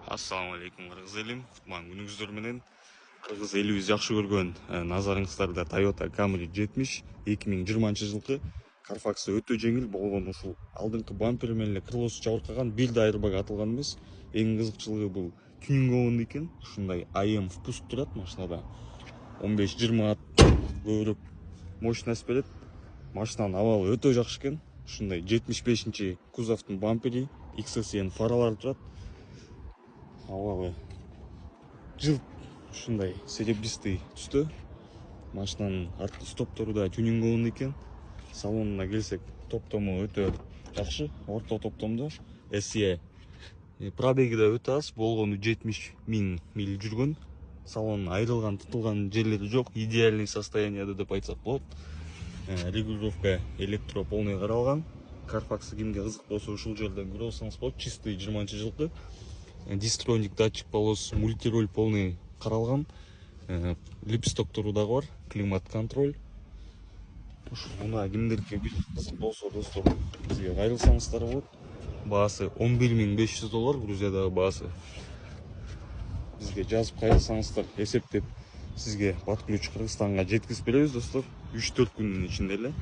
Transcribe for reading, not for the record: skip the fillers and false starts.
Assalamu alaikum Кыргыз элим. Кутман күнүңүздөр менен. Кыргыз элибиз жакшы көргөн назарыңыздарда Toyota Camry 70 2020-жылкы Carfax'ы өтө жеңил болгон ушул алдыңкы бампери менен эле крылосу жабыркаган бир да айырбаг атылган эмес. Эң кызыкчылыгы бул тюнингоон экен. Ушундай АМ впуск турат машинада. 15-20 ат көбүрөөк мощность берет. Машинанын абалы өтө жакшы экен. Ушундай 75-чи кузовдун бампери, XSN фаралары турат. Абалы жылт ушундай серебристый түстө. Машинанын арткы стоптору да тюнингоон экен. Салонуна келсек, топтому өтө жакшы, орто топтомдо. SE пробеги да өтө аз, болгону 70.000 миль жүргөн. Салон айрылган, тытылган жерлери жок, идеальный состоянияда деп айтсак болот. Регулировка электро полный каралган. Carfax кимге кызык болсо ушул жерден көрө алсаңыз болот. Чистый 20-жылкы. Дистроник датчик полос, мультироль полный каралган. Липстоктору дагы бар, климат контроль. Мына кимдерге кызык болсо достор, бизге кайрылсаңыздар болот. Баасы $11.500, Грузиядагы баасы. Бизге жазып кайрылсаңыздар, эсептеп сизге под ключ Кыргызстанга жеткизип беребиз достор. 3-4 күндүн ичинде эле.